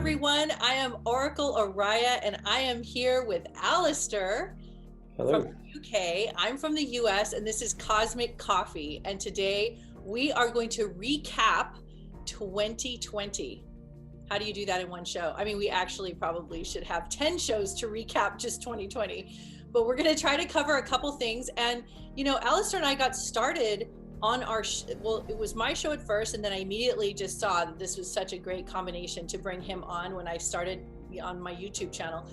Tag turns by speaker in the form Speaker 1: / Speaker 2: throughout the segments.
Speaker 1: everyone. I am Oracle Oriah, and I am here with Alastair from
Speaker 2: Hello.
Speaker 1: the UK. I'm from the US, and this is Cosmic Coffee. And today we are going to recap 2020. How do you do that in one show? I mean, we actually probably should have 10 shows to recap just 2020, but we're going to try to cover a couple things. And, you know, Alastair and I got started on our well, it was my show at first, and then I immediately just saw that this was such a great combination to bring him on when I started on my YouTube channel.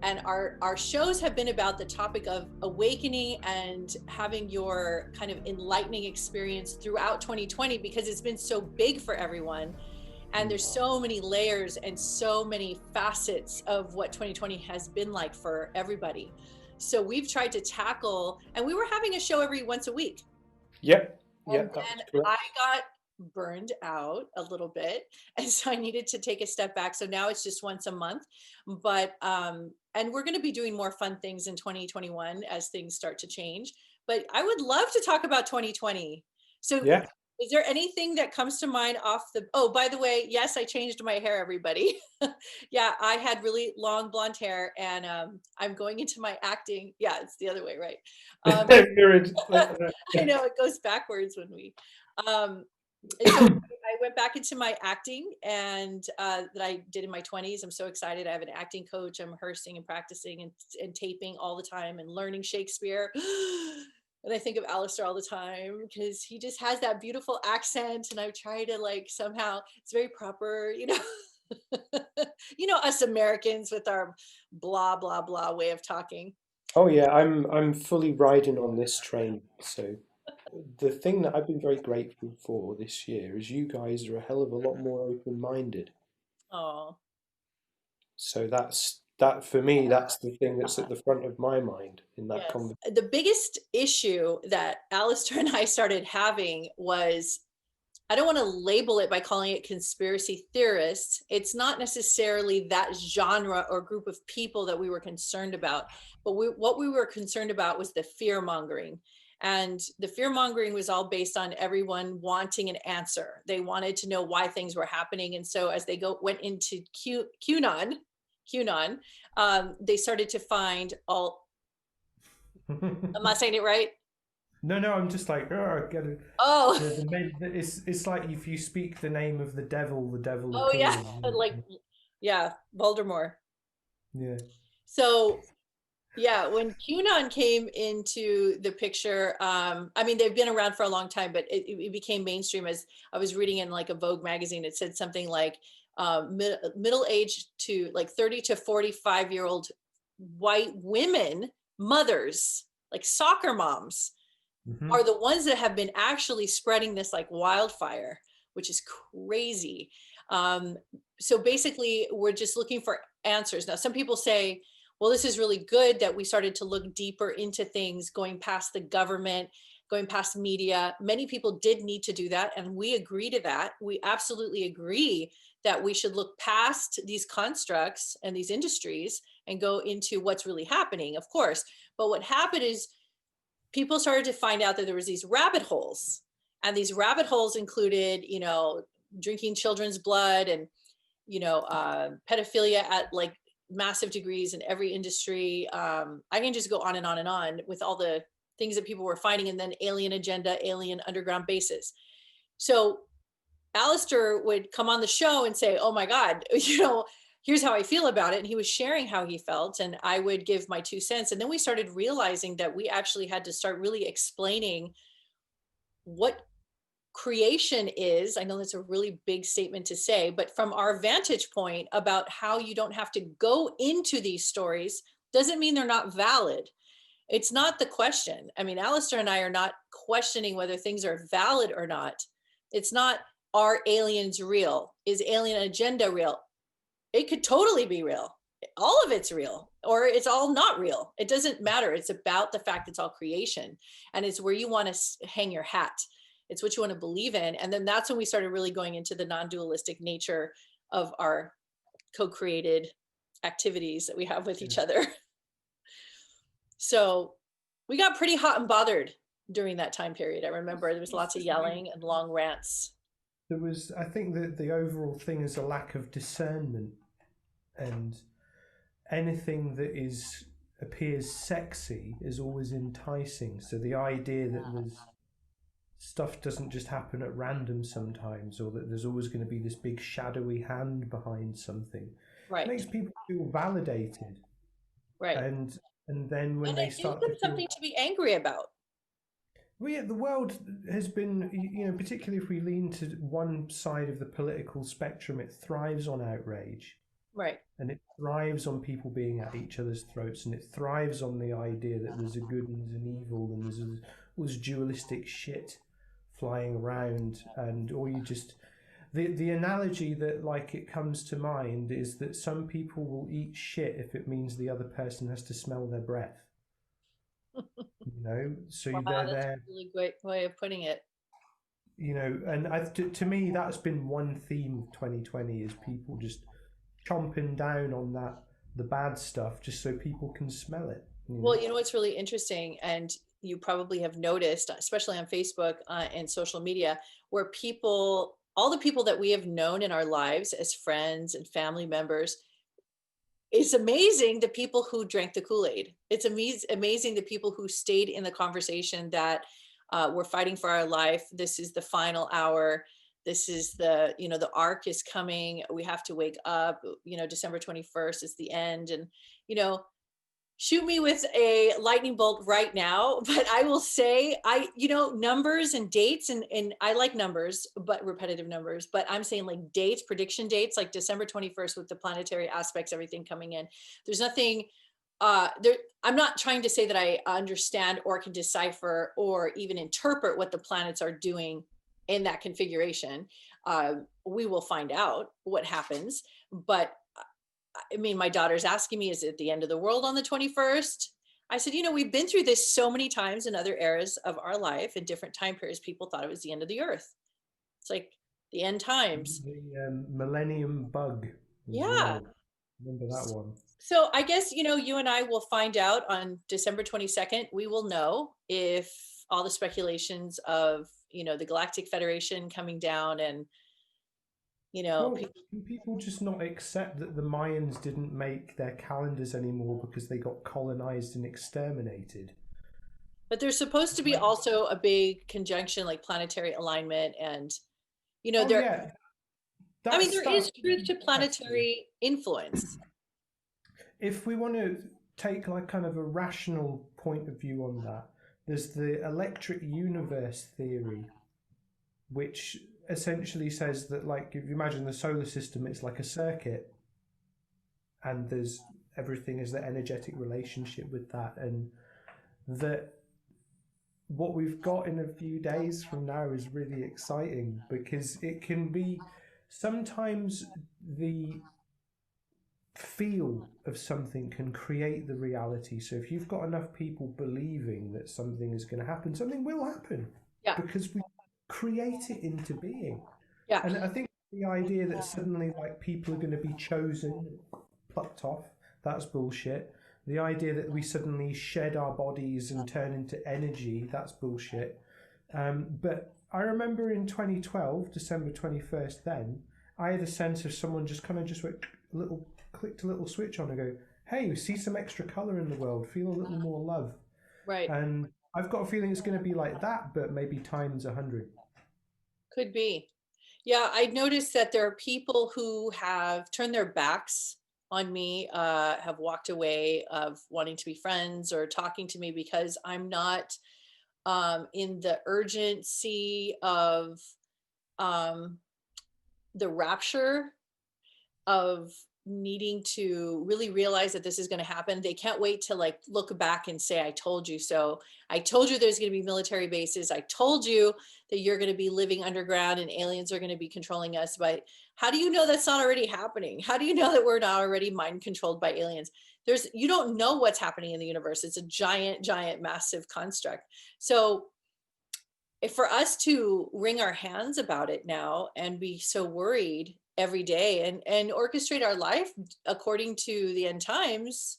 Speaker 1: And our shows have been about the topic of awakening and having your kind of enlightening experience throughout 2020, because it's been so big for everyone, and there's so many layers and so many facets of what 2020 has been like for everybody. So we've tried to tackle, and we were having a show every once a week.
Speaker 2: Yep.
Speaker 1: And then I got burned out a little bit, and so I needed to take a step back. So now it's just once a month, but and we're going to be doing more fun things in 2021 as things start to change. But I would love to talk about 2020. So
Speaker 2: Yeah.
Speaker 1: is there anything that comes to mind off the, oh, by the way, yes, I changed my hair, everybody. Yeah, I had really long blonde hair, and I'm going into my acting. Yeah, it's the other way, right? I know it goes backwards when we, and so I went back into my acting, and that I did in my 20s. I'm so excited. I have an acting coach. I'm rehearsing and practicing and taping all the time and learning Shakespeare. And I think of Alastair all the time because he just has that beautiful accent, and I try to like somehow, it's very proper, you know. You know, us Americans with our blah blah blah way of talking.
Speaker 2: Oh yeah, I'm fully riding on this train. So the thing that I've been very grateful for this year is you guys are a hell of a lot more open-minded.
Speaker 1: Oh,
Speaker 2: So that for me, that's the thing that's at the front of my mind in that
Speaker 1: yes.
Speaker 2: conversation.
Speaker 1: The biggest issue that Alistair and I started having was, I don't want to label it by calling it conspiracy theorists. It's not necessarily that genre or group of people that we were concerned about, but what we were concerned about was the fear mongering. And the fear mongering was all based on everyone wanting an answer. They wanted to know why things were happening. And so as they went into QAnon, they started to find all, am I saying it right?
Speaker 3: No, I'm just like, oh, I get it.
Speaker 1: Oh,
Speaker 3: It's like if you speak the name of the devil
Speaker 1: oh
Speaker 3: appears.
Speaker 1: yeah, like, yeah, Voldemort.
Speaker 3: Yeah.
Speaker 1: So yeah, when QAnon came into the picture, I mean, they've been around for a long time, but it became mainstream. As I was reading in like a Vogue magazine, it said something like middle-aged to like 30 to 45-year-old white women, mothers, like soccer moms, are the ones that have been actually spreading this like wildfire, which is crazy. So basically, we're just looking for answers. Now, some people say, well, this is really good that we started to look deeper into things, going past the government, going past media. Many people did need to do that, and we agree to that. We absolutely agree that we should look past these constructs and these industries and go into what's really happening, of course. But what happened is people started to find out that there was these rabbit holes, and these rabbit holes included, you know, drinking children's blood, and, you know, pedophilia at like massive degrees in every industry. I can just go on and on and on with all the things that people were finding, and then alien agenda, alien underground bases. So Alistair would come on the show and say, oh my God, you know, here's how I feel about it. And he was sharing how he felt, and I would give my 2 cents. And then we started realizing that we actually had to start really explaining what creation is. I know that's a really big statement to say, but from our vantage point about how you don't have to go into these stories doesn't mean they're not valid. It's not the question. I mean, Alistair and I are not questioning whether things are valid or not. It's not, are aliens real? Is alien agenda real? It could totally be real. All of it's real, or it's all not real. It doesn't matter. It's about the fact it's all creation, and it's where you want to hang your hat. It's what you want to believe in. And then that's when we started really going into the non-dualistic nature of our co-created activities that we have with each other. So we got pretty hot and bothered during that time period. I remember there was lots of yelling and long rants.
Speaker 3: I think that the overall thing is a lack of discernment and anything that appears sexy is always enticing. So the idea that there's stuff doesn't just happen at random sometimes, or that there's always going to be this big shadowy hand behind something,
Speaker 1: Right.
Speaker 3: makes people feel validated.
Speaker 1: Right.
Speaker 3: And then when
Speaker 1: And
Speaker 3: they
Speaker 1: it gives
Speaker 3: start
Speaker 1: them
Speaker 3: to feel,
Speaker 1: something to be angry about.
Speaker 3: well, yeah, the world has been, particularly if we lean to one side of the political spectrum, it thrives on outrage.
Speaker 1: Right.
Speaker 3: And it thrives on people being at each other's throats, and it thrives on the idea that there's a good and there's an evil, and there's all this dualistic shit flying around. And or you just the analogy that like it comes to mind is that some people will eat shit if it means the other person has to smell their breath. So
Speaker 1: Wow,
Speaker 3: they're
Speaker 1: that's
Speaker 3: there.
Speaker 1: a really great way of putting it.
Speaker 3: And to me, that's been one theme of 2020 is people just chomping down on the bad stuff just so people can smell it.
Speaker 1: Well, what's really interesting, and you probably have noticed, especially on Facebook and social media, where all the people that we have known in our lives as friends and family members, it's amazing the people who drank the Kool-Aid. It's amazing the people who stayed in the conversation, that we're fighting for our life. This is the final hour. This is the arc is coming. We have to wake up. December 21st is the end. And, shoot me with a lightning bolt right now. But I will say, numbers and dates, and I like numbers, but repetitive numbers, but I'm saying like dates, prediction dates, like December 21st with the planetary aspects, everything coming in. There's nothing there. I'm not trying to say that I understand or can decipher or even interpret what the planets are doing in that configuration. We will find out what happens, but I mean, my daughter's asking me, is it the end of the world on the 21st? I said, we've been through this so many times in other eras of our life, in different time periods. People thought it was the end of the earth. It's like the end times.
Speaker 3: The millennium bug.
Speaker 1: Yeah.
Speaker 3: Well. Remember that one.
Speaker 1: So I guess, you and I will find out on December 22nd. We will know if all the speculations of, the Galactic Federation coming down and,
Speaker 3: people just not accept that the Mayans didn't make their calendars anymore because they got colonized and exterminated.
Speaker 1: But there's supposed to be also a big conjunction, like planetary alignment, and there is truth to planetary influence.
Speaker 3: If we want to take like kind of a rational point of view on that, there's the electric universe theory, which essentially says that, like, if you imagine the solar system, it's like a circuit, and there's everything is the energetic relationship with that, and that what we've got in a few days from now is really exciting, because it can be sometimes the feel of something can create the reality. So if you've got enough people believing that something is going to happen, something will happen.
Speaker 1: Yeah.
Speaker 3: Because we create it into being.
Speaker 1: Yeah.
Speaker 3: And I think the idea that suddenly like people are going to be chosen, plucked off, that's bullshit. The idea that we suddenly shed our bodies and turn into energy, that's bullshit. But I remember in 2012, December 21st, then I had a sense of someone just kind of just went clicked a little switch on and go, hey, we see some extra color in the world, feel a little more love.
Speaker 1: Right.
Speaker 3: And I've got a feeling it's going to be like that, but maybe times 100.
Speaker 1: Could be. Yeah, I noticed that there are people who have turned their backs on me, have walked away of wanting to be friends or talking to me because I'm not in the urgency of the rapture of needing to really realize that this is going to happen. They can't wait to like look back and say, I told you so. I told you there's going to be military bases. I told you that you're going to be living underground and aliens are going to be controlling us. But how do you know that's not already happening? How do you know that we're not already mind controlled by aliens? You don't know what's happening in the universe. It's a giant, massive construct. So if for us to wring our hands about it now and be so worried every day and orchestrate our life according to the end times.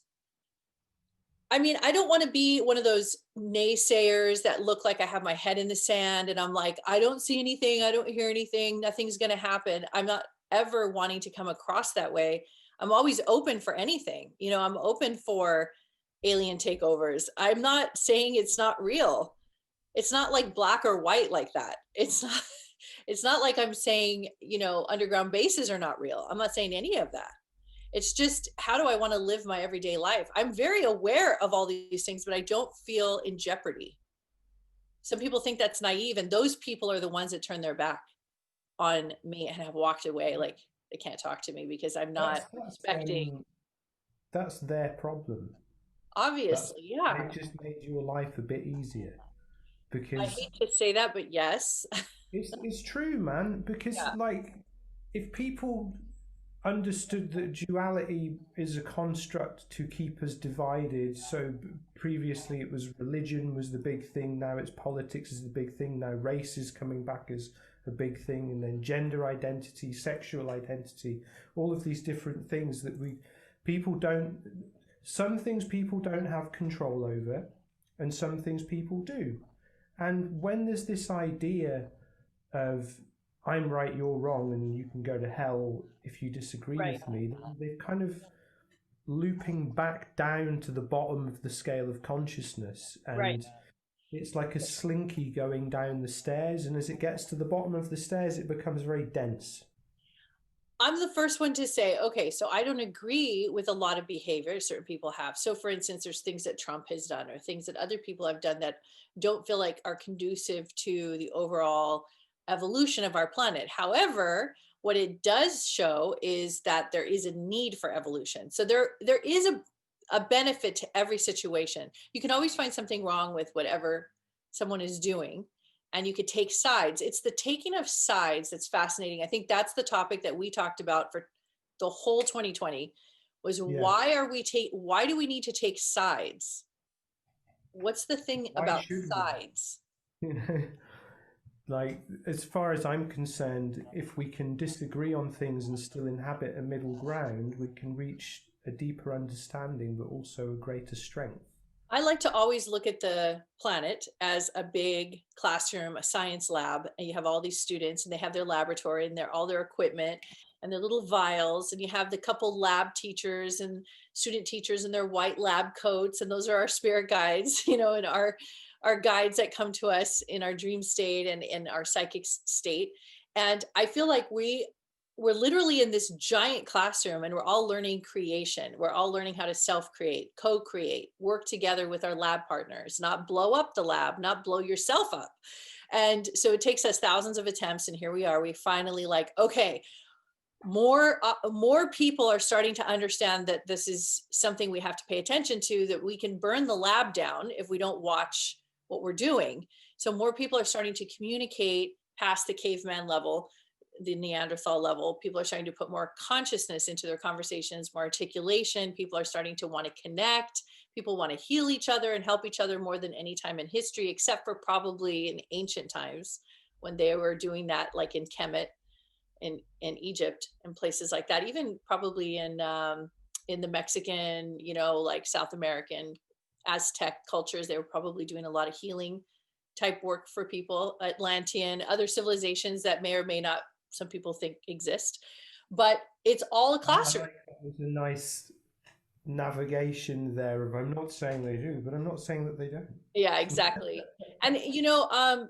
Speaker 1: I mean, I don't want to be one of those naysayers that look like I have my head in the sand and I'm like, I don't see anything, I don't hear anything, nothing's going to happen. I'm not ever wanting to come across that way. I'm always open for anything. You know, I'm open for alien takeovers. I'm not saying it's not real. It's not like black or white like that. It's not, it's not like I'm saying, you know, underground bases are not real. I'm not saying any of that. It's just, how do I want to live my everyday life? I'm very aware of all these things, but I don't feel in jeopardy. Some people think that's naive, and those people are the ones that turn their back on me and have walked away. Like, they can't talk to me because I'm not respecting.
Speaker 3: That's their problem.
Speaker 1: Obviously, yeah.
Speaker 3: They've just made your life a bit easier
Speaker 1: I
Speaker 3: because
Speaker 1: hate to say that, but yes.
Speaker 3: it's true, man. Because
Speaker 1: Yeah.
Speaker 3: like, if people understood that duality is a construct to keep us divided, so previously it was religion was the big thing, now it's politics is the big thing, now race is coming back as a big thing, and then gender identity, sexual identity, all of these different things that some things people don't have control over, and some things people do. And when there's this idea of I'm right, you're wrong, and you can go to hell if you disagree
Speaker 1: Right.
Speaker 3: with me, they're kind of looping back down to the bottom of the scale of consciousness. And
Speaker 1: Right.
Speaker 3: it's like a slinky going down the stairs, and as it gets to the bottom of the stairs, it becomes very dense.
Speaker 1: I'm the first one to say, okay, so I don't agree with a lot of behavior certain people have. So, for instance, there's things that Trump has done or things that other people have done that don't feel like are conducive to the overall evolution of our planet. However, what it does show is that there is a need for evolution. So there is a benefit to every situation. You can always find something wrong with whatever someone is doing, and you could take sides. It's the taking of sides that's fascinating. I think that's the topic that we talked about for the whole 2020 was why do we need to take sides? What's the thing
Speaker 3: Why
Speaker 1: about
Speaker 3: should we?
Speaker 1: sides?
Speaker 3: You know, like, as far as I'm concerned, if we can disagree on things and still inhabit a middle ground, we can reach a deeper understanding, but also a greater strength.
Speaker 1: I like to always look at the planet as a big classroom, a science lab, and you have all these students and they have their laboratory and all their equipment and their little vials, and you have the couple lab teachers and student teachers in their white lab coats, and those are our spirit guides, you know, and our guides that come to us in our dream state and in our psychic state. And I feel like we're literally in this giant classroom, and we're all learning creation. We're all learning how to self-create, co-create, work together with our lab partners, not blow up the lab, not blow yourself up. And so it takes us thousands of attempts, and here we are. We finally like, okay, more people are starting to understand that this is something we have to pay attention to, that we can burn the lab down if we don't watch what we're doing. So more people are starting to communicate past the caveman level, the Neanderthal level. People are starting to put more consciousness into their conversations, more articulation. People are starting to want to connect. People want to heal each other and help each other more than any time in history, except for probably in ancient times when they were doing that, like in Kemet in Egypt and places like that. Even probably in the Mexican, you know, like South American Aztec cultures, they were probably doing a lot of healing type work for people. Atlantean, other civilizations that may or may not, some people think exist, but it's all a classroom.
Speaker 3: That was a nice navigation there of, I'm not saying they do, but I'm not saying that they don't.
Speaker 1: Yeah, exactly. And you know,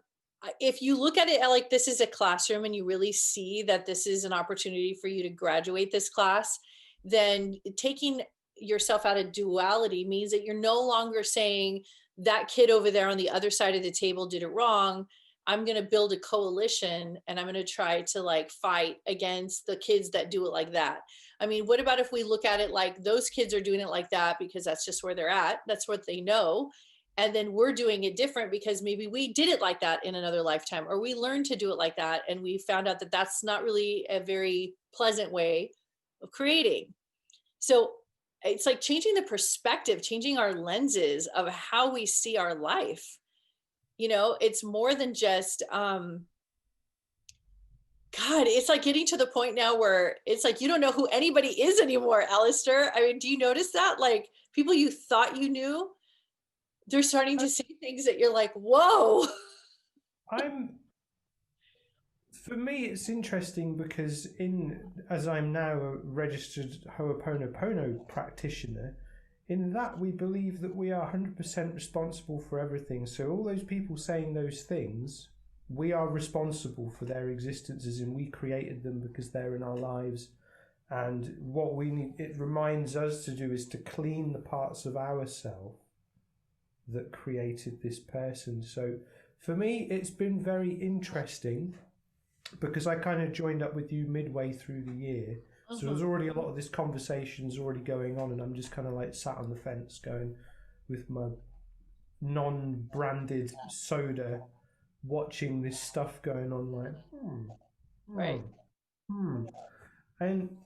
Speaker 1: if you look at it like this is a classroom and you really see that this is an opportunity for you to graduate this class, then taking yourself out of duality means that you're no longer saying that kid over there on the other side of the table did it wrong. I'm going to build a coalition and I'm going to try to like fight against the kids that do it like that. I mean, what about if we look at it like those kids are doing it like that because that's just where they're at, that's what they know. And then we're doing it different because maybe we did it like that in another lifetime, or we learned to do it like that. And we found out that that's not really a very pleasant way of creating. So it's like changing the perspective, changing our lenses of how we see our life. You know, it's more than just, God, it's like getting to the point now where it's like, you don't know who anybody is anymore, Alastair. I mean, do you notice that? Like people you thought you knew, they're starting to see things that you're like, whoa.
Speaker 3: For me, it's interesting because as I'm now a registered Ho'oponopono practitioner, in that we believe that we are 100% responsible for everything. So all those people saying those things, we are responsible for their existences, and we created them because they're in our lives. And what it reminds us to do is to clean the parts of ourselves that created this person. So for me, it's been very interesting because I kind of joined up with you midway through the year. So there's already a lot of this conversation's already going on, and I'm just kind of like sat on the fence going with my non-branded soda, watching this stuff going on like,
Speaker 1: Right.
Speaker 3: And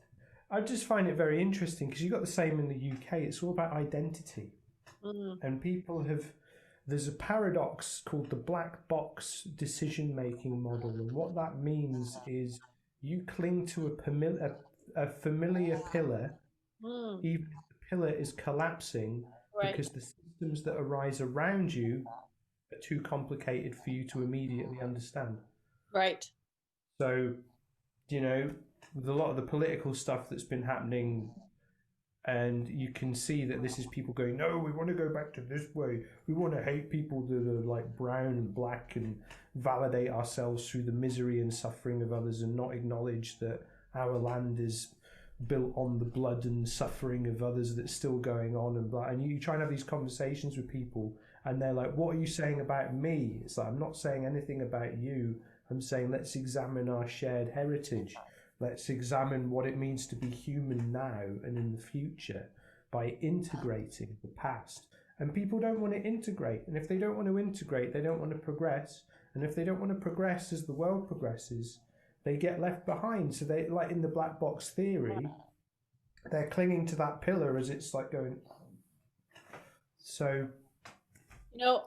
Speaker 3: I just find it very interesting because you've got the same in the UK. It's all about identity. And people there's a paradox called the black box decision-making model. And what that means is you cling to a familiar pillar, even if the pillar is collapsing, because the systems that arise around you are too complicated for you to immediately understand.
Speaker 1: Right.
Speaker 3: So, you know, with a lot of the political stuff that's been happening, and you can see that this is people going, no, we want to go back to this way. We want to hate people that are like brown and black and validate ourselves through the misery and suffering of others, and not acknowledge that our land is built on the blood and suffering of others that's still going on. And you try and have these conversations with people, and they're like, what are you saying about me? It's like, I'm not saying anything about you. I'm saying, let's examine our shared heritage. Let's examine what it means to be human now and in the future by integrating the past. And people don't want to integrate. And if they don't want to integrate, they don't want to progress. And if they don't want to progress as the world progresses, they get left behind. So they, like in the black box theory, they're clinging to that pillar as it's like going. So,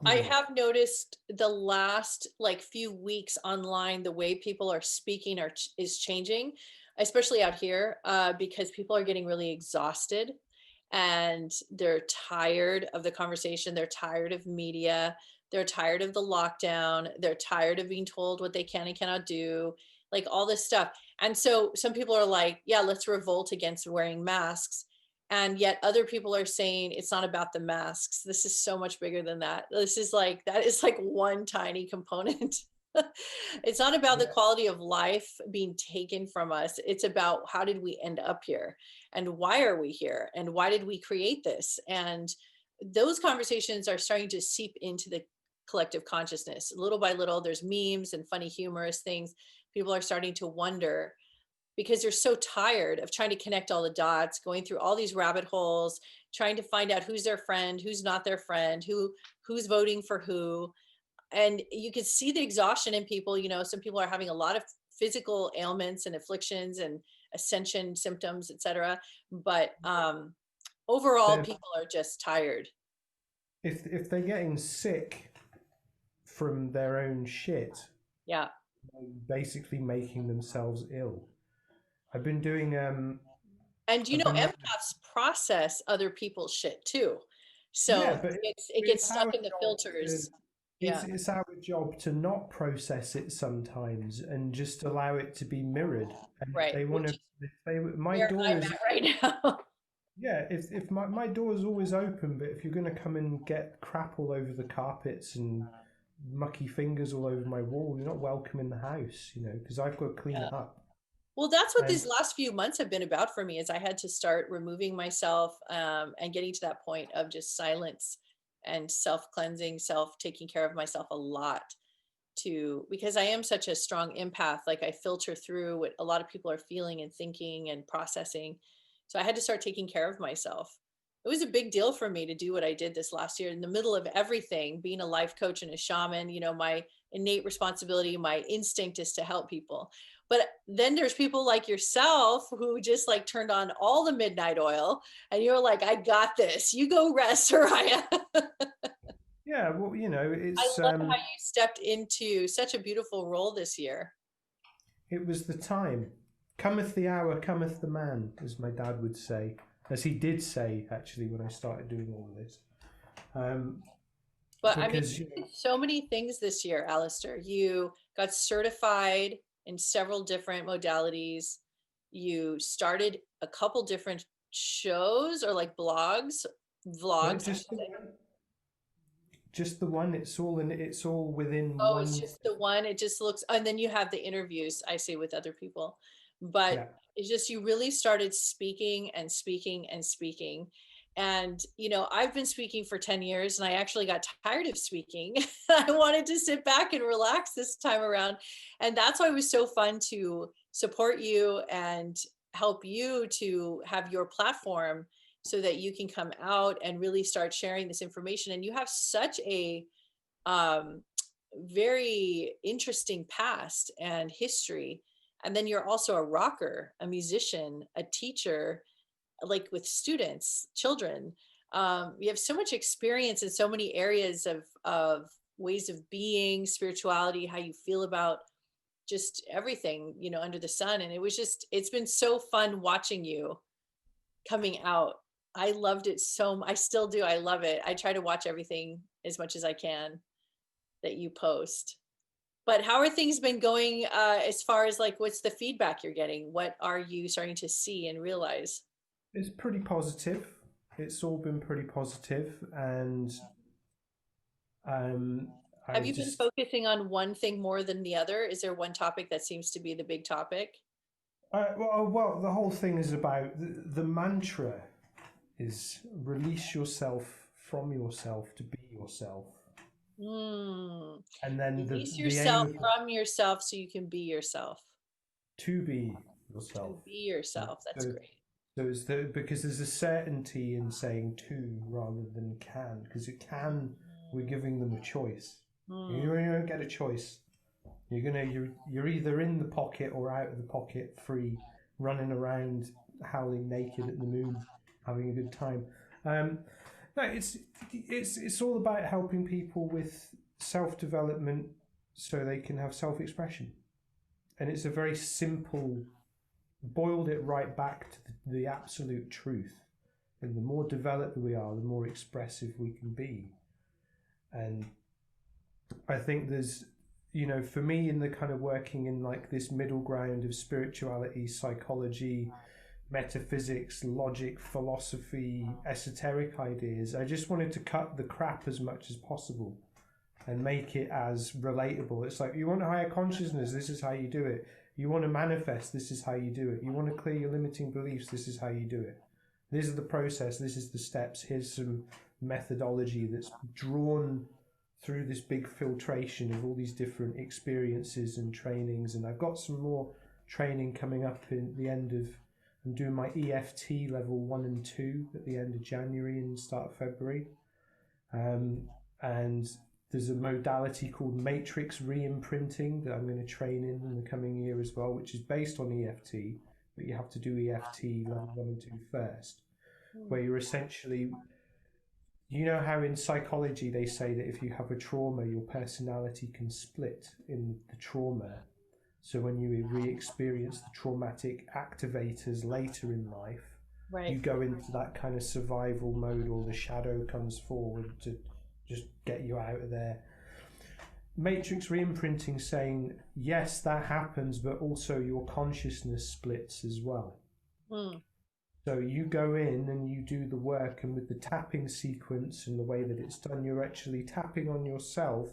Speaker 1: I have noticed the last like few weeks online, the way people are speaking is changing, especially out here, because people are getting really exhausted and they're tired of the conversation. They're tired of media. They're tired of the lockdown. They're tired of being told what they can and cannot do, like all this stuff. And so some people are like, yeah, let's revolt against wearing masks. And yet other people are saying it's not about the masks. This is so much bigger than that. That is like one tiny component. It's not about the quality of life being taken from us. It's about how did we end up here, and why are we here, and why did we create this? And those conversations are starting to seep into the collective consciousness. Little by little, there's memes and funny, humorous things. People are starting to wonder, because they're so tired of trying to connect all the dots, going through all these rabbit holes, trying to find out who's their friend, who's not their friend, who's voting for who. And you can see the exhaustion in people. Some people are having a lot of physical ailments and afflictions and ascension symptoms, etc. But overall, people are just tired.
Speaker 3: If they're getting sick from their own shit,
Speaker 1: yeah,
Speaker 3: basically making themselves ill. I've been doing
Speaker 1: and empaths process other people's shit too, so
Speaker 3: but
Speaker 1: it gets stuck in the filters.
Speaker 3: It's our job to not process it sometimes and just allow it to be mirrored. And
Speaker 1: right.
Speaker 3: If they want to, my door is
Speaker 1: right now.
Speaker 3: Yeah, if my door is always open, but if you're going to come and get crap all over the carpets and mucky fingers all over my wall, you're not welcome in the house, because I've got to clean it up.
Speaker 1: Well, that's what these last few months have been about for me, is I had to start removing myself and getting to that point of just silence and self-cleansing, taking care of myself a lot, because I am such a strong empath. Like, I filter through what a lot of people are feeling and thinking and processing. So I had to start taking care of myself. It was a big deal for me to do what I did this last year in the middle of everything, being a life coach and a shaman. My innate responsibility, my instinct is to help people. But then there's people like yourself who just like turned on all the midnight oil, and you're like, I got this. You go rest, Oriah.
Speaker 3: Yeah, well, it's.
Speaker 1: I love how you stepped into such a beautiful role this year.
Speaker 3: It was the time. Cometh the hour, cometh the man, as my dad would say, as he did say actually when I started doing all of this.
Speaker 1: But because, you did so many things this year, Alastair. You got certified in several different modalities. You started a couple different shows or like blogs, vlogs.
Speaker 3: Just the one. It's all within
Speaker 1: Oh,
Speaker 3: one.
Speaker 1: it's just the one. It just looks, and then you have the interviews I see with other people, but
Speaker 3: Yeah.
Speaker 1: it's just you really started speaking and speaking and speaking. And I've been speaking for 10 years and I actually got tired of speaking. I wanted to sit back and relax this time around. And that's why it was so fun to support you and help you to have your platform so that you can come out and really start sharing this information. And you have such a um, very interesting past and history. And then you're also a rocker, a musician, a teacher, like with students, children. You have so much experience in so many areas of ways of being, spirituality, how you feel about just everything, under the sun. And it's been so fun watching you coming out. I loved it I still do. I love it. I try to watch everything as much as I can that you post. But how are things been going as far as like what's the feedback you're getting? What are you starting to see and realize?
Speaker 3: It's pretty positive. It's all been pretty positive, and
Speaker 1: have you been focusing on one thing more than the other? Is there one topic that seems to be the big topic?
Speaker 3: Well, the whole thing is about the mantra is release yourself from yourself to be yourself. And then
Speaker 1: release yourself from yourself so you can be yourself.
Speaker 3: To be yourself.
Speaker 1: To be yourself. That's great.
Speaker 3: So because there's a certainty in saying to rather than can, because it can, we're giving them a choice. You don't get a choice. You're either in the pocket or out of the pocket, free, running around, howling naked at the moon, having a good time. No, it's all about helping people with self-development so they can have self-expression, and it's a very simple. Boiled it right back to the absolute truth. And the more developed we are, the more expressive we can be. And I think there's, for me, in the kind of working in like this middle ground of spirituality, psychology, metaphysics, logic, philosophy, esoteric ideas, I just wanted to cut the crap as much as possible and make it as relatable. It's like, you want a higher consciousness, this is how you do it. You want to manifest, this is how you do it. You want to clear your limiting beliefs, this is how you do it. This is the process, this is the steps, here's some methodology that's drawn through this big filtration of all these different experiences and trainings. And I've got some more training coming up in the end of, I'm doing my EFT level 1 and 2 at the end of January and start of February. And there's a modality called matrix re-imprinting that I'm going to train in the coming year as well, which is based on EFT, but you have to do EFT level 1 and 2 first, where you're essentially, how in psychology they say that if you have a trauma, your personality can split in the trauma. So when you re-experience the traumatic activators later in life, right, you go into that kind of survival mode, or the shadow comes forward to just get you out of there. Matrix re-imprinting saying, yes, that happens, but also your consciousness splits as well. So you go in and you do the work, and with the tapping sequence and the way that it's done, you're actually tapping on yourself,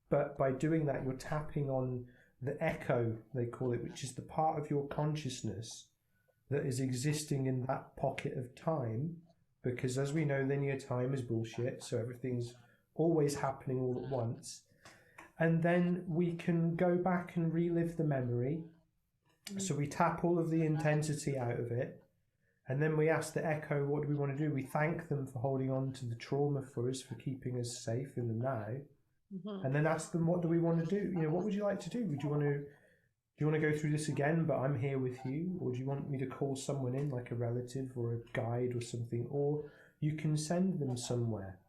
Speaker 3: but by doing that, you're tapping on the echo, they call it, which is the part of your consciousness that is existing in that pocket of time. Because as we know, linear time is bullshit, so everything's always happening all at once. And then we can go back and relive the memory. So we tap all of the intensity out of it. And then we ask the echo, what do we want to do? We thank them for holding on to the trauma for us, for keeping us safe in the now. And then ask them, what do we want to do? What would you like to do? Do you want to go through this again, but I'm here with you? Or do you want me to call someone in, like a relative or a guide or something? Or you can send them somewhere.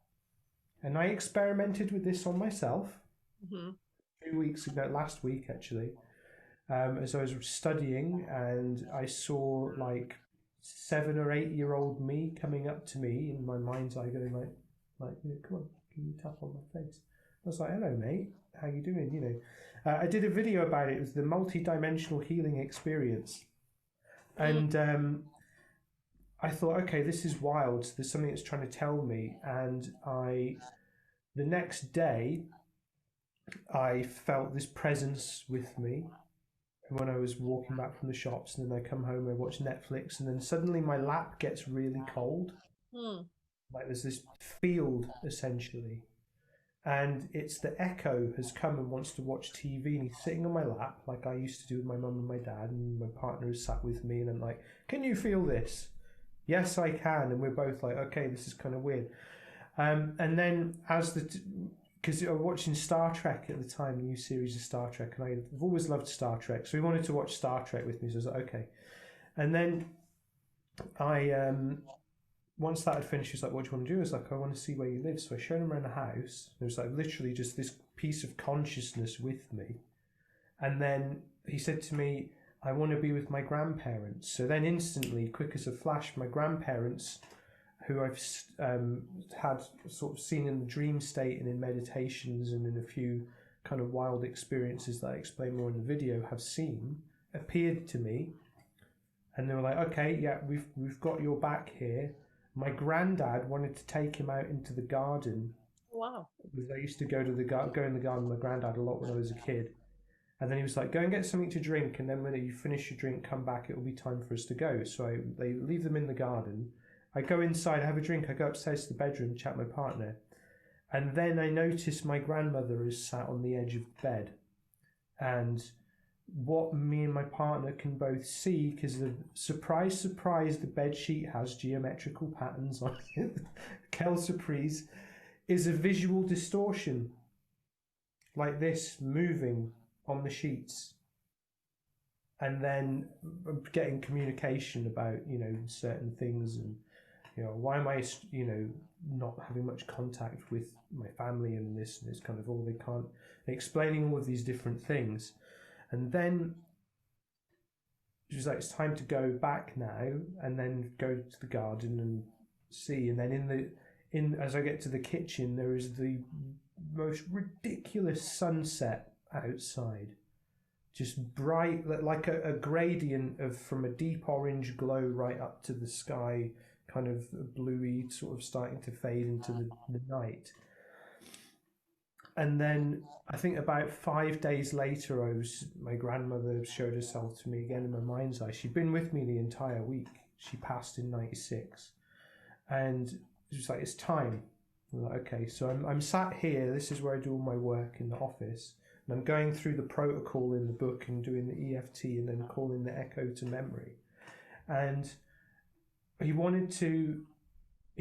Speaker 3: And I experimented with this on myself 2 weeks ago, last week actually, as I was studying, and I saw like 7 or 8 year old me coming up to me in my mind's eye going like, come on, can you tap on my face? was like, hello, mate. How you doing? You know, I did a video about it. It was the multi-dimensional healing experience. And I thought, okay, this is wild. There's something that's trying to tell me. And the next day, I felt this presence with me when I was walking back from the shops. And then I come home, I watch Netflix, and then suddenly my lap gets really cold. Like there's this field, essentially. And it's the echo has come and wants to watch TV, and he's sitting on my lap like I used to do with my mum and my dad, and my partner is sat with me, and I'm like, can you feel this? Yes, I can. And we're both like, okay, this is kind of weird. And then because I was watching Star Trek at the time, a new series of Star Trek, and I've always loved Star Trek, so he wanted to watch Star Trek with me, so I was like, okay. And then once that had finished, he was like, what do you want to do? I was like, I want to see where you live. So I showed him around the house. There was like literally just this piece of consciousness with me. And then he said to me, I want to be with my grandparents. So then instantly, quick as a flash, my grandparents, who I've had sort of seen in the dream state and in meditations and in a few kind of wild experiences that I explain more in the video, have seen, appeared to me. And they were like, okay, yeah, we've got your back here. My granddad wanted to take him out into the garden.
Speaker 1: Wow.
Speaker 3: Because I used to go in the garden with my granddad a lot when I was a kid. And then he was like, go and get something to drink, and then when you finish your drink, come back, it will be time for us to go. So they leave them in the garden. I go inside, have a drink, I go upstairs to the bedroom, chat with my partner. And then I notice my grandmother is sat on the edge of the bed. And what me and my partner can both see, because the surprise, the bed sheet has geometrical patterns on it. Quelle surprise, is a visual distortion like this moving on the sheets, and then getting communication about certain things, and why am I not having much contact with my family, and this kind of all they can't, explaining all of these different things. And then she was like, it's time to go back now, and then go to the garden and see. And then as I get to the kitchen, there is the most ridiculous sunset outside. Just bright, like a gradient from a deep orange glow right up to the sky, kind of bluey, sort of starting to fade into the night. And then I think about 5 days later, my grandmother showed herself to me again in my mind's eye. She'd been with me the entire week. She passed in '96, and she was like, "It's time." I'm like, okay, so I'm sat here. This is where I do all my work in the office, and I'm going through the protocol in the book and doing the EFT, and then calling the echo to memory. And he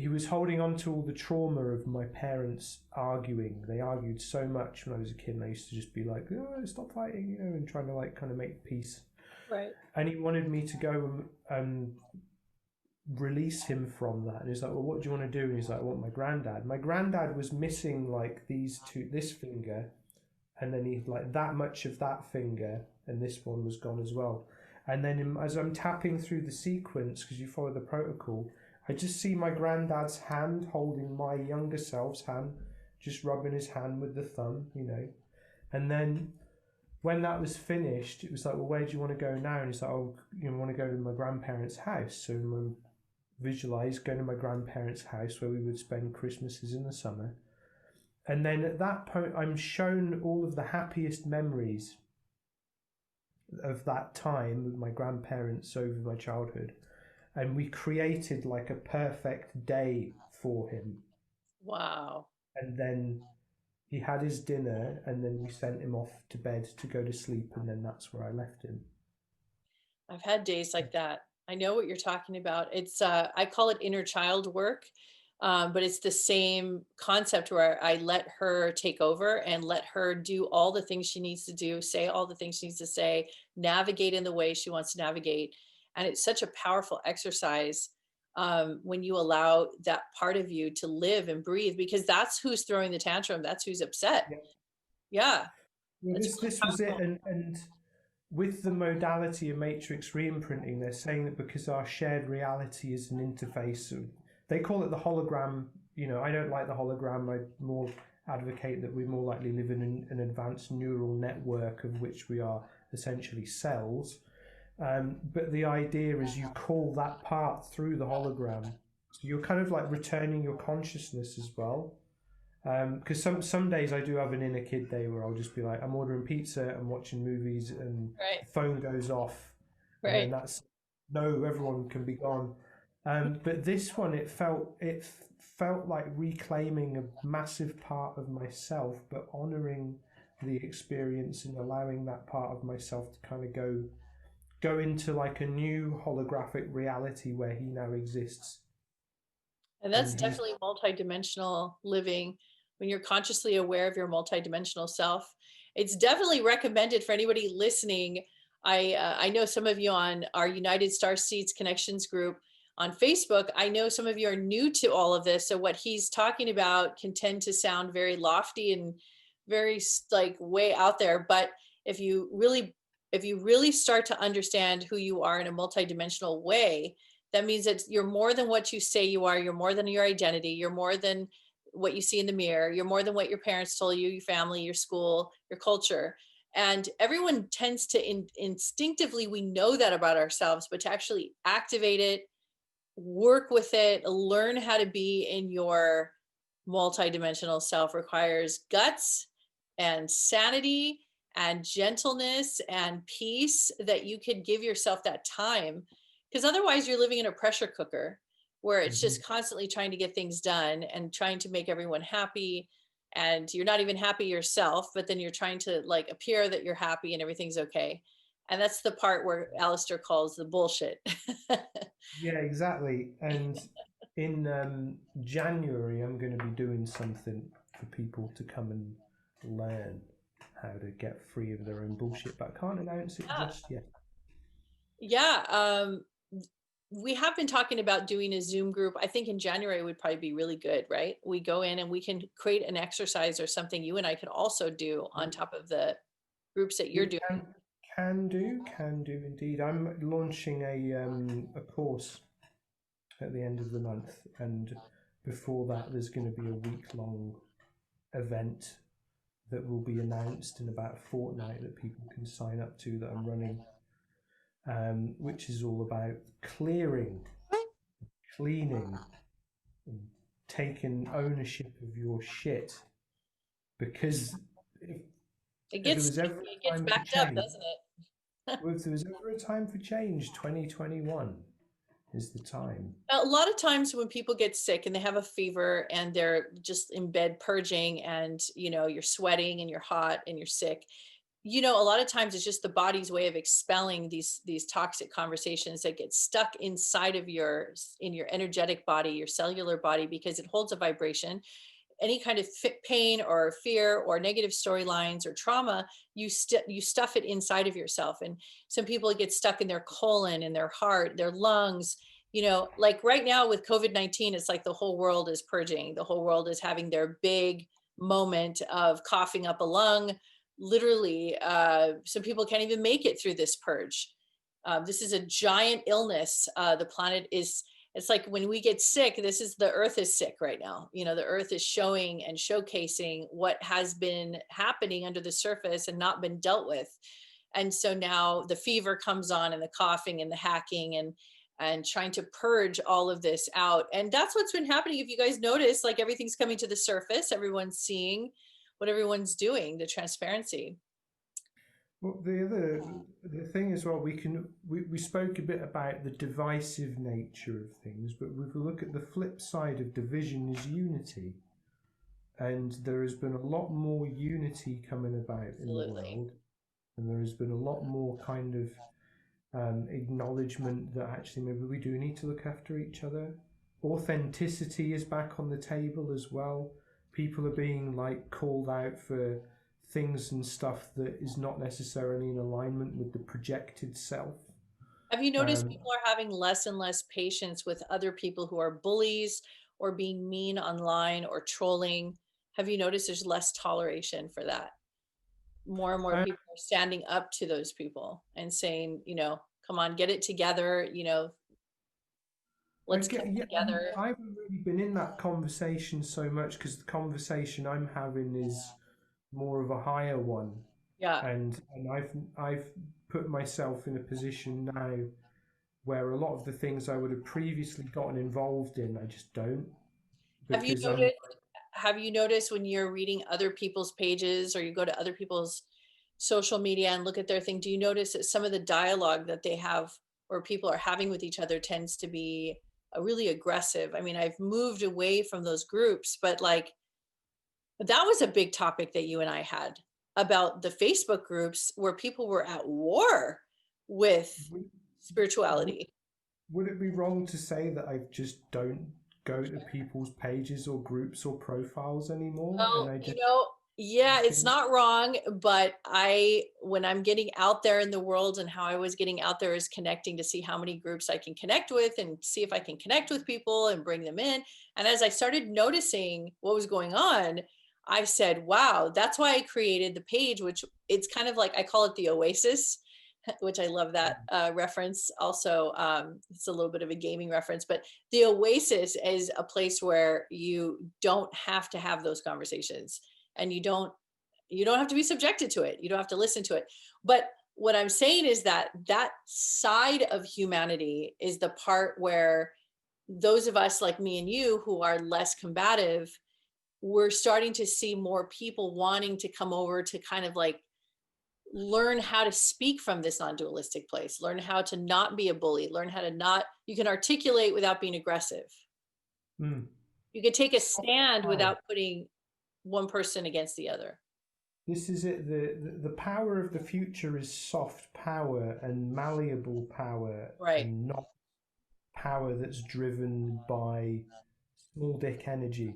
Speaker 3: was holding on to all the trauma of my parents arguing. They argued so much when I was a kid, and I used to just be like, oh, stop fighting, and trying to kind of make peace.
Speaker 1: Right. And
Speaker 3: he wanted me to go and release him from that. And he's like, well, what do you want to do? And he's like, I want my granddad. My granddad was missing like this finger, and then he like that much of that finger, and this one was gone as well. And then as I'm tapping through the sequence, because you follow the protocol, I just see my granddad's hand holding my younger self's hand, just rubbing his hand with the thumb, And then when that was finished, it was like, well, where do you want to go now? And he's like, oh, I want to go to my grandparents' house. So I visualised going to my grandparents' house where we would spend Christmases in the summer. And then at that point, I'm shown all of the happiest memories of that time with my grandparents over my childhood. And we created like a perfect day for him.
Speaker 1: Wow.
Speaker 3: And then he had his dinner, and then we sent him off to bed to go to sleep, and then that's where I left him.
Speaker 1: I've had days like that. I know what you're talking about. It's I call it inner child work, but it's the same concept where I let her take over and let her do all the things she needs to do, say all the things she needs to say, navigate in the way she wants to navigate. And it's such a powerful exercise when you allow that part of you to live and breathe, because that's who's throwing the tantrum. That's who's upset. Yeah.
Speaker 3: Well, this was it. And with the modality of matrix re-imprinting, they're saying that because our shared reality is an interface, they call it the hologram. I don't like the hologram. I'm more advocate that we more likely live in an advanced neural network of which we are essentially cells. But the idea is you call that part through the hologram. So you're kind of like returning your consciousness as well. Because some days I do have an inner kid day where I'll just be like, I'm ordering pizza, I'm watching movies, and
Speaker 1: Right.
Speaker 3: the phone goes off, and
Speaker 1: Right.
Speaker 3: then that's no, everyone can be gone. But this one, it felt like reclaiming a massive part of myself, but honoring the experience and allowing that part of myself to kind of go into like a new holographic reality where he now exists.
Speaker 1: And that's
Speaker 3: And he's
Speaker 1: definitely multidimensional living when you're consciously aware of your multidimensional self. It's definitely recommended for anybody listening. I know some of you on our United Starseed Connections group on Facebook. I know some of you are new to all of this. So what he's talking about can tend to sound very lofty and very like way out there. But if you really start to understand who you are in a multidimensional way, that means that you're more than what you say you are. You're more than your identity. You're more than what you see in the mirror. You're more than what your parents told you, your family, your school, your culture. And everyone tends to instinctively, we know that about ourselves, but to actually activate it, work with it, learn how to be in your multidimensional self requires guts and sanity and gentleness and peace, that you could give yourself that time, because otherwise you're living in a pressure cooker where it's just constantly trying to get things done and trying to make everyone happy, and you're not even happy yourself, but then you're trying to like appear that you're happy and everything's okay. And that's the part where Alastair calls the bullshit.
Speaker 3: Yeah, exactly. And in January, I'm going to be doing something for people to come and learn how to get free of their own bullshit, but I can't announce it just yet.
Speaker 1: Yeah, we have been talking about doing a Zoom group. I think in January would probably be really good, right? We go in and we can create an exercise or something you and I could also do on top of the groups that you're
Speaker 3: We
Speaker 1: doing.
Speaker 3: can do indeed. I'm launching a course at the end of the month, and before that, there's going to be a week-long event that will be announced in about a fortnight that people can sign up to, that I'm running, which is all about clearing, cleaning, and taking ownership of your shit. Because
Speaker 1: It
Speaker 3: if there
Speaker 1: gets
Speaker 3: was ever
Speaker 1: it
Speaker 3: a
Speaker 1: gets
Speaker 3: time for
Speaker 1: backed up,
Speaker 3: change,
Speaker 1: doesn't it?
Speaker 3: if there was ever a time for change, 2021 is the time.
Speaker 1: A lot of times when people get sick and they have a fever and they're just in bed purging, and you're sweating and you're hot and you're sick, a lot of times it's just the body's way of expelling these toxic conversations that get stuck inside of in your energetic body, your cellular body, because it holds a vibration. Any kind of pain or fear or negative storylines or trauma, you stuff it inside of yourself. And some people get stuck in their colon, in their heart, their lungs. Like right now with COVID-19, it's like the whole world is purging. The whole world is having their big moment of coughing up a lung. Literally, some people can't even make it through this purge. This is a giant illness. The planet is, it's like when we get sick, the earth is sick right now. The earth is showing and showcasing what has been happening under the surface and not been dealt with. And so now the fever comes on, and the coughing and the hacking, and trying to purge all of this out. And that's what's been happening. If you guys notice, like everything's coming to the surface, everyone's seeing what everyone's doing, the transparency.
Speaker 3: Well, the thing as well, we spoke a bit about the divisive nature of things, but if we look at the flip side of division is unity, and there has been a lot more unity coming about in the world, and there has been a lot more kind of acknowledgement that actually maybe we do need to look after each other. Authenticity is back on the table as well. People are being like called out for things and stuff that is not necessarily in alignment with the projected self.
Speaker 1: Have you noticed people are having less and less patience with other people who are bullies or being mean online or trolling? Have you noticed there's less toleration for that? More and more people are standing up to those people and saying, come on, get it together. let's come
Speaker 3: Yeah,
Speaker 1: together.
Speaker 3: I haven't really been in that conversation so much because the conversation I'm having is more of a higher one,
Speaker 1: Yeah.
Speaker 3: and I've put myself in a position now where a lot of the things I would have previously gotten involved in, I just don't
Speaker 1: Have you
Speaker 3: because I'm
Speaker 1: noticed, have you noticed when you're reading other people's pages or you go to other people's social media and look at their thing, do you notice that some of the dialogue that they have or people are having with each other tends to be really aggressive? I mean, I've moved away from those groups, but like that was a big topic that you and I had about the Facebook groups where people were at war with
Speaker 3: would, would
Speaker 1: spirituality.
Speaker 3: would it be wrong to say that I just don't go to people's pages or groups or profiles anymore, and
Speaker 1: Oh,
Speaker 3: I
Speaker 1: you
Speaker 3: just
Speaker 1: know, yeah, it's
Speaker 3: think,
Speaker 1: not wrong, but when I'm getting out there in the world and how I was getting out there is connecting to see how many groups I can connect with and see if I can connect with people and bring them in. And as I started noticing what was going on, I said, wow, that's why I created the page, which it's kind of like, I call it the Oasis, which I love that reference. Also, it's a little bit of a gaming reference, but the Oasis is a place where you don't have to have those conversations, and you don't have to be subjected to it. You don't have to listen to it. But what I'm saying is that that side of humanity is the part where those of us like me and you who are less combative, we're starting to see more people wanting to come over to kind of like learn how to speak from this non-dualistic place, learn how to not be a bully, learn how to not, you can articulate without being aggressive.
Speaker 3: mm,
Speaker 1: You can take a
Speaker 3: soft
Speaker 1: stand
Speaker 3: power.
Speaker 1: without putting one person against the other.
Speaker 3: This is it. The power of the future is soft power and malleable power,
Speaker 1: Right.
Speaker 3: and not power that's driven by small dick energy.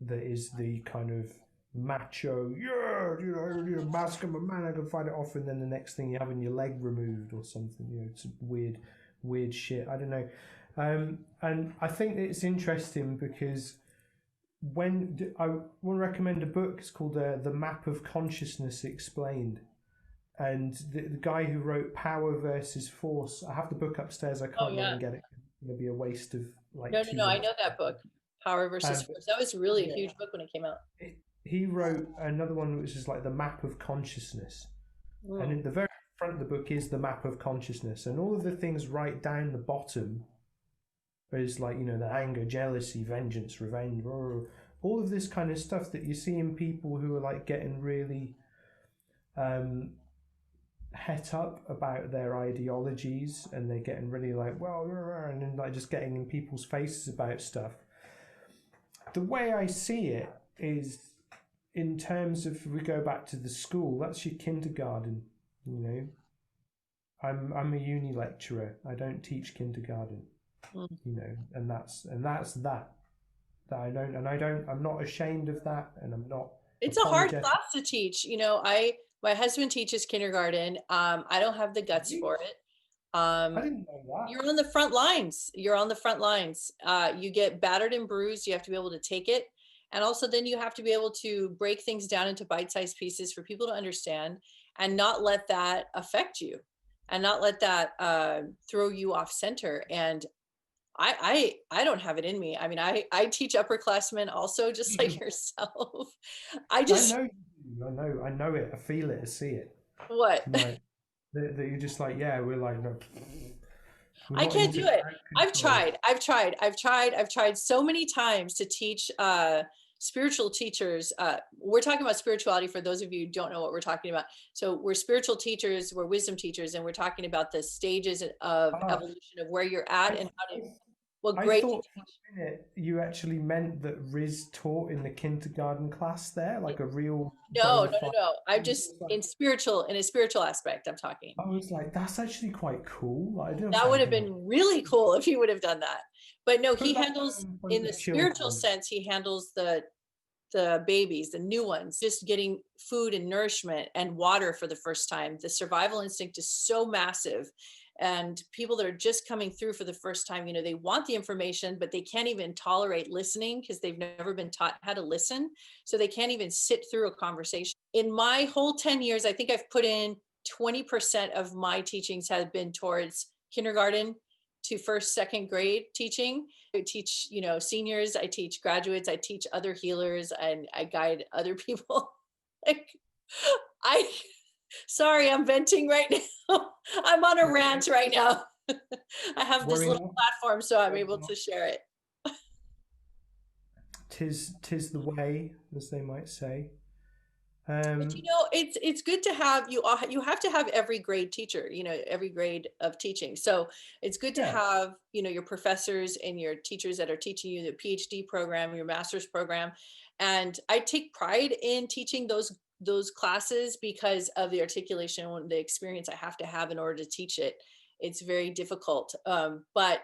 Speaker 3: That is the kind of macho, yeah, mask of a man, I can fight it off, and then the next thing you're having your leg removed or something. It's weird shit. I don't know. And I think it's interesting because I want to recommend a book. It's called The Map of Consciousness Explained. And the guy who wrote Power versus Force, I have the book upstairs. I
Speaker 1: Oh
Speaker 3: can't go
Speaker 1: yeah.
Speaker 3: and get it. It's going to be a waste of like
Speaker 1: No, no,
Speaker 3: two
Speaker 1: no. I
Speaker 3: minutes.
Speaker 1: know that book, Power versus
Speaker 3: Um,
Speaker 1: Force. That was really a
Speaker 3: yeah,
Speaker 1: huge book when it came out.
Speaker 3: he wrote another one which is like The Map of Consciousness. And
Speaker 1: Mm.
Speaker 3: in the very front of the book is the map of consciousness. And all of the things right down the bottom is like, the anger, jealousy, vengeance, revenge, all of this kind of stuff that you see in people who are like getting really um, het up about their ideologies, and they're getting really like, well, and then like just getting in people's faces about stuff. The way I see it is in terms of, if we go back to the school, that's your kindergarten, you know. I'm a uni lecturer. I don't teach kindergarten,
Speaker 1: Mm.
Speaker 3: and that's that. That I'm not ashamed of that, and I'm not
Speaker 1: It's a hard
Speaker 3: apologetic.
Speaker 1: class to teach. My husband teaches kindergarten. I don't have the guts
Speaker 3: Really?
Speaker 1: for it.
Speaker 3: I
Speaker 1: Um,
Speaker 3: didn't know that.
Speaker 1: you're on the front lines. You're on the front lines. You get battered and bruised. You have to be able to take it. And also then you have to be able to break things down into bite-sized pieces for people to understand and not let that affect you and not let that throw you off center. And I don't have it in me. I mean, I teach upperclassmen also, just like yourself. I
Speaker 3: I
Speaker 1: just,
Speaker 3: know you. I know it. I feel it. I see it.
Speaker 1: what?
Speaker 3: Like that you're just like, yeah, we're like, no, we're
Speaker 1: I
Speaker 3: not
Speaker 1: can't
Speaker 3: into
Speaker 1: do it.
Speaker 3: crowd
Speaker 1: I've
Speaker 3: control.
Speaker 1: tried. I've tried so many times to teach spiritual teachers. We're talking about spirituality for those of you who don't know what we're talking about. So we're spiritual teachers, we're wisdom teachers, and we're talking about the stages of
Speaker 3: Ah,
Speaker 1: evolution of where you're at
Speaker 3: I,
Speaker 1: and how to,
Speaker 3: I,
Speaker 1: what
Speaker 3: I
Speaker 1: grade to
Speaker 3: thought for
Speaker 1: teach.
Speaker 3: a minute you actually meant that Riz taught in the kindergarten class there, like a real
Speaker 1: No,
Speaker 3: bona
Speaker 1: no, no,
Speaker 3: fide.
Speaker 1: no. I'm just in a spiritual aspect, I'm talking.
Speaker 3: I was like, that's actually quite cool. Like, I didn't
Speaker 1: That
Speaker 3: say,
Speaker 1: would have
Speaker 3: oh,
Speaker 1: been really cool if he would have done that. But no, he
Speaker 3: put that
Speaker 1: handles,
Speaker 3: down in front
Speaker 1: in the
Speaker 3: of
Speaker 1: spiritual
Speaker 3: children.
Speaker 1: sense, he handles the babies, the new ones, just getting food and nourishment and water for the first time. The survival instinct is so massive. And people that are just coming through for the first time, they want the information, but they can't even tolerate listening because they've never been taught how to listen. So they can't even sit through a conversation. In my whole 10 years, I think I've put in 20% of my teachings have been towards kindergarten to first, second grade teaching. I teach, you know, seniors, I teach graduates, I teach other healers, and I guide other people. Like, sorry, I'm venting right now. I'm on a rant right now. I have this little platform, so I'm able to share it.
Speaker 3: Tis the way, as they might say.
Speaker 1: But you know, it's good to have you have to have every grade teacher, you know, every grade of teaching. So it's good to have, you know, your professors and your teachers that are teaching you the PhD program, your master's program. And I take pride in teaching those classes because of the articulation and the experience I have to have in order to teach it. It's very difficult. But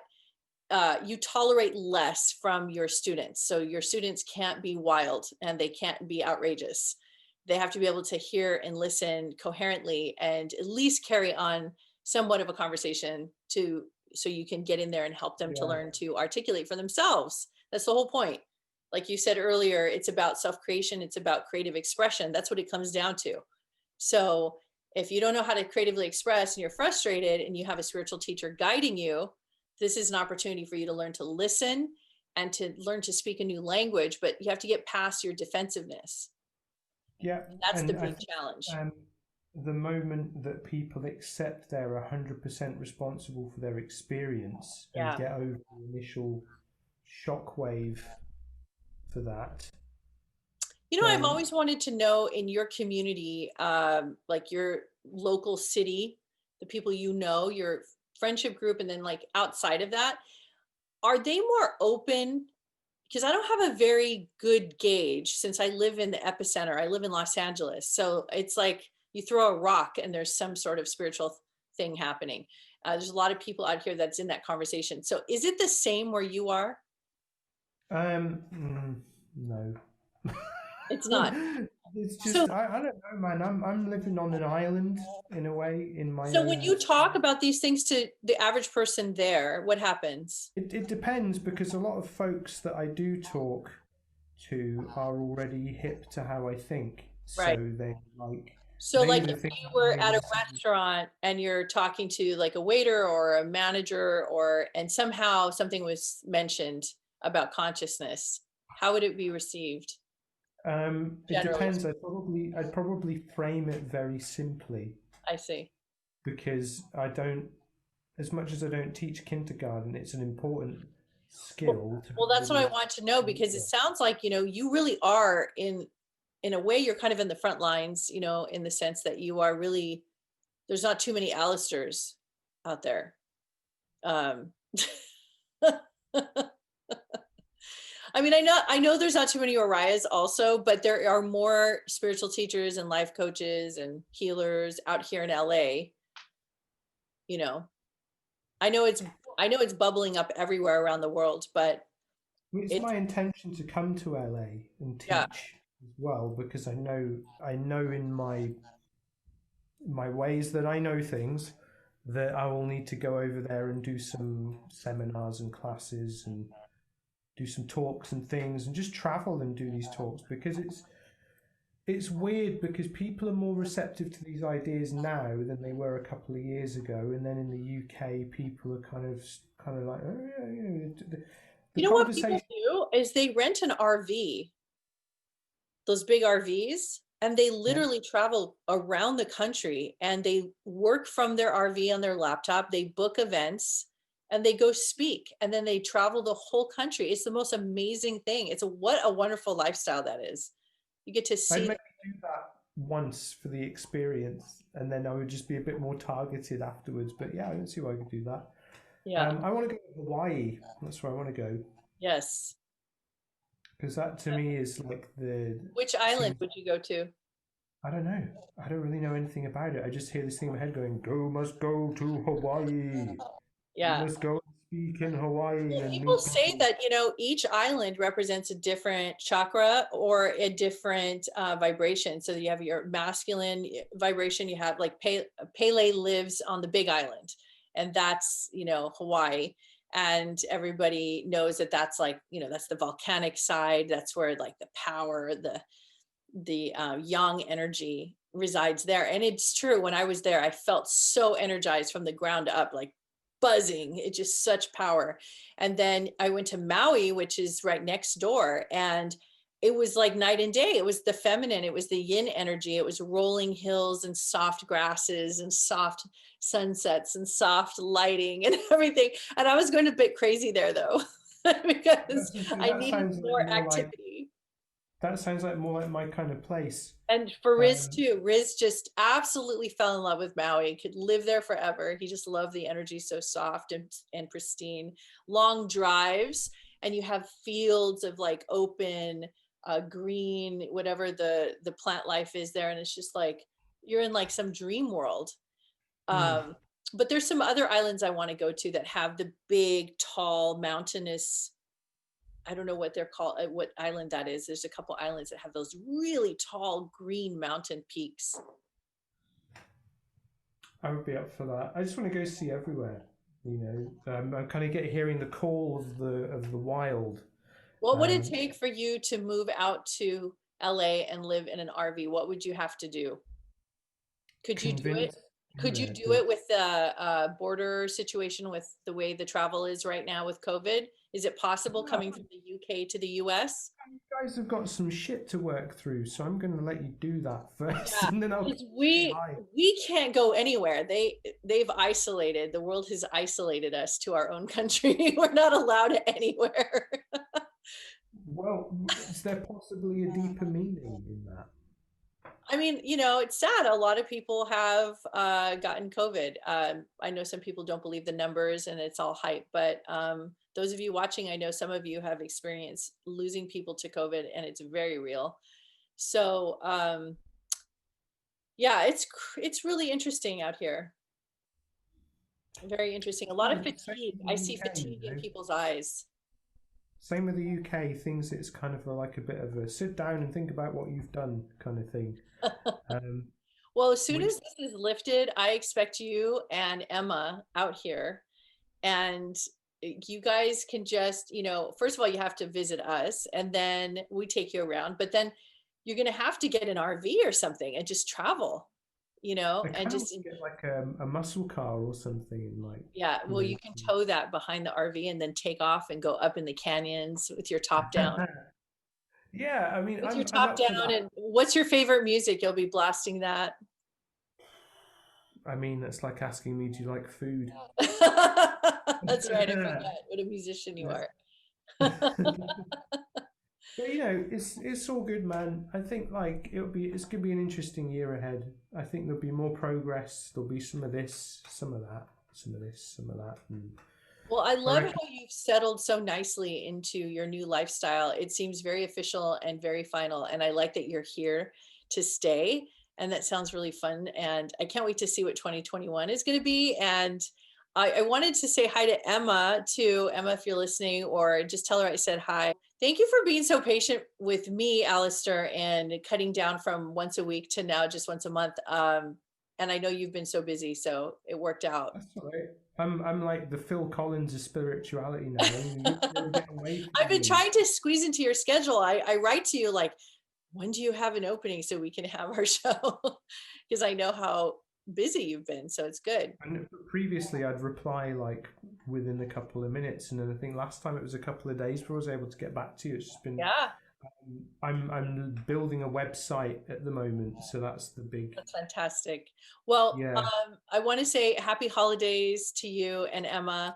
Speaker 1: you tolerate less from your students. So your students can't be wild and they can't be outrageous. They have to be able to hear and listen coherently and at least carry on somewhat of a conversation so you can get in there and help them to learn to articulate for themselves. That's the whole point. Like you said earlier, it's about self-creation. It's about creative expression. That's what it comes down to. So if you don't know how to creatively express and you're frustrated and you have a spiritual teacher guiding you, this is an opportunity for you to learn to listen and to learn to speak a new language, but you have to get past your defensiveness.
Speaker 3: Yeah.
Speaker 1: That's the big challenge.
Speaker 3: The moment that people accept they're 100% responsible for their experience and get over the initial shockwave for that.
Speaker 1: You know, I've always wanted to know in your community, like your local city, the people you know, your friendship group, and then like outside of that, are they more open? Because I don't have a very good gauge since I live in the epicenter. I live in Los Angeles. So it's like you throw a rock and there's some sort of spiritual thing happening. There's a lot of people out here that's in that conversation. So is it the same where you are?
Speaker 3: No.
Speaker 1: It's not.
Speaker 3: It's just, I don't know, man. I'm living on an island in a way in my
Speaker 1: So
Speaker 3: own...
Speaker 1: when you talk about these things to the average person there, what happens?
Speaker 3: It depends, because a lot of folks that I do talk to are already hip to how I think.
Speaker 1: Right.
Speaker 3: So they like...
Speaker 1: So like if you were at a restaurant and you're talking to like a waiter or a manager and somehow something was mentioned about consciousness, how would it be received?
Speaker 3: It depends. I'd probably frame it very simply.
Speaker 1: I see.
Speaker 3: Because I don't, as much as I don't teach kindergarten, it's an important skill.
Speaker 1: Well, that's what I want to know, because it sounds like, you know, you really are in a way, you're kind of in the front lines, you know, in the sense that you are really, there's not too many Alastairs out there. I mean, I know there's not too many Oriahs also, but there are more spiritual teachers and life coaches and healers out here in LA. You know, I know it's bubbling up everywhere around the world, but
Speaker 3: it's my intention to come to LA and teach as well, because I know in my ways that I know things, that I will need to go over there and do some seminars and classes and do some talks and things, and just travel and do these talks, because it's weird, because people are more receptive to these ideas now than they were a couple of years ago. And then in the UK, people are kind of like, oh yeah, you know,
Speaker 1: you know what people do is they rent an RV, those big RVs, and they literally travel around the country and they work from their RV on their laptop. They book events and they go speak, and then they travel the whole country. It's the most amazing thing. What a wonderful lifestyle that is. You get to see.
Speaker 3: I'd maybe do that once for the experience, and then I would just be a bit more targeted afterwards. But yeah, I don't see why I could do that.
Speaker 1: Yeah.
Speaker 3: I want to go to Hawaii. That's where I want to go.
Speaker 1: Yes.
Speaker 3: Because that to me is like the...
Speaker 1: Which island would you go to?
Speaker 3: I don't know. I don't really know anything about it. I just hear this thing in my head going, must go to Hawaii.
Speaker 1: Yeah.
Speaker 3: You must go speak in Hawaii.
Speaker 1: Well, people say that, you know, each island represents a different chakra or a different vibration. So you have your masculine vibration. You have like Pele lives on the Big Island, and that's, you know, Hawaii. And everybody knows that that's like, you know, that's the volcanic side. That's where like the power, the yang energy resides there. And it's true. When I was there, I felt so energized from the ground up, like, buzzing. It's just such power. And then I went to Maui, which is right next door, and it was like night and day. It was the feminine, it was the yin energy. It was rolling hills and soft grasses and soft sunsets and soft lighting and everything. And I was going a bit crazy there though, because I needed more activity.
Speaker 3: That sounds like more like my kind of place.
Speaker 1: And for Riz too, Riz just absolutely fell in love with Maui, could live there forever. He just loved the energy, so soft and pristine. Long drives, and you have fields of like open green, whatever the plant life is there. And it's just like, you're in like some dream world. But there's some other islands I want to go to that have the big, tall, mountainous, I don't know what they're called, what island that is. There's a couple islands that have those really tall green mountain peaks.
Speaker 3: I would be up for that. I just want to go see everywhere. You know, I'm kind of hearing the call of the wild.
Speaker 1: What would it take for you to move out to LA and live in an RV? What would you have to do? Could you do it? Could you do it with the border situation, with the way the travel is right now with COVID? Is it possible coming from the UK to the US?
Speaker 3: You guys have got some shit to work through, so I'm going to let you do that first, and then I'll.
Speaker 1: We can't go anywhere. They've isolated. The world has isolated us to our own country. We're not allowed anywhere.
Speaker 3: Well, is there possibly a deeper meaning in that?
Speaker 1: I mean, you know, it's sad. A lot of people have gotten COVID. I know some people don't believe the numbers and it's all hype, but those of you watching, I know some of you have experienced losing people to COVID, and it's very real. So yeah, it's really interesting out here. Very interesting. A lot of fatigue. I see fatigue in people's eyes.
Speaker 3: Same with the UK. Things, it's kind of like a bit of a sit down and think about what you've done kind of thing.
Speaker 1: Well, as soon as this is lifted, I expect you and Emma out here, and you guys can just, you know, first of all, you have to visit us, and then we take you around, but then you're going to have to get an RV or something and just travel, you know, and just
Speaker 3: get like a muscle car or something, and like,
Speaker 1: yeah, well, you can tow that behind the RV and then take off and go up in the canyons with your top down.
Speaker 3: Yeah, I mean,
Speaker 1: with your top down. And what's your favorite music? You'll be blasting that.
Speaker 3: I mean, that's like asking me, do you like food?
Speaker 1: That's right, I forgot what a musician you are.
Speaker 3: But you know, it's all good, man. I think like it's gonna be an interesting year ahead. I think there'll be more progress. There'll be some of this, some of that, some of this, some of that.
Speaker 1: Well, I love how you've settled so nicely into your new lifestyle. It seems very official and very final, and I like that you're here to stay. And that sounds really fun. And I can't wait to see what 2021 is going to be. And I wanted to say hi to Emma too. Emma, if you're listening, or just tell her I said hi. Thank you for being so patient with me, Alastair, and cutting down from once a week to now just once a month. And I know you've been so busy, so it worked out.
Speaker 3: That's all right. I'm like the Phil Collins of spirituality now.
Speaker 1: I've been trying to squeeze into your schedule. I write to you like, when do you have an opening so we can have our show? Because I know how busy you've been, so it's good.
Speaker 3: And previously I'd reply like within a couple of minutes, and then I think last time it was a couple of days before I was able to get back to you. It's just been I'm building a website at the moment, so that's the big.
Speaker 1: That's fantastic. Well, yeah. I want to say happy holidays to you and Emma,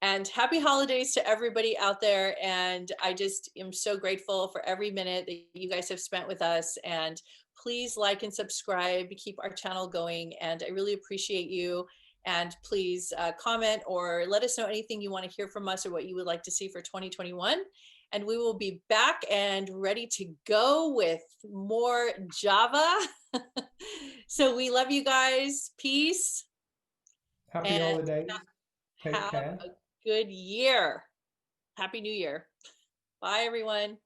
Speaker 1: and happy holidays to everybody out there. And I just am so grateful for every minute that you guys have spent with us. And please like and subscribe, keep our channel going. And I really appreciate you. And please comment or let us know anything you want to hear from us or what you would like to see for 2021. And we will be back and ready to go with more Java. So we love you guys. Peace.
Speaker 3: Happy holidays. Take care.
Speaker 1: Have a good year. Happy New Year. Bye, everyone.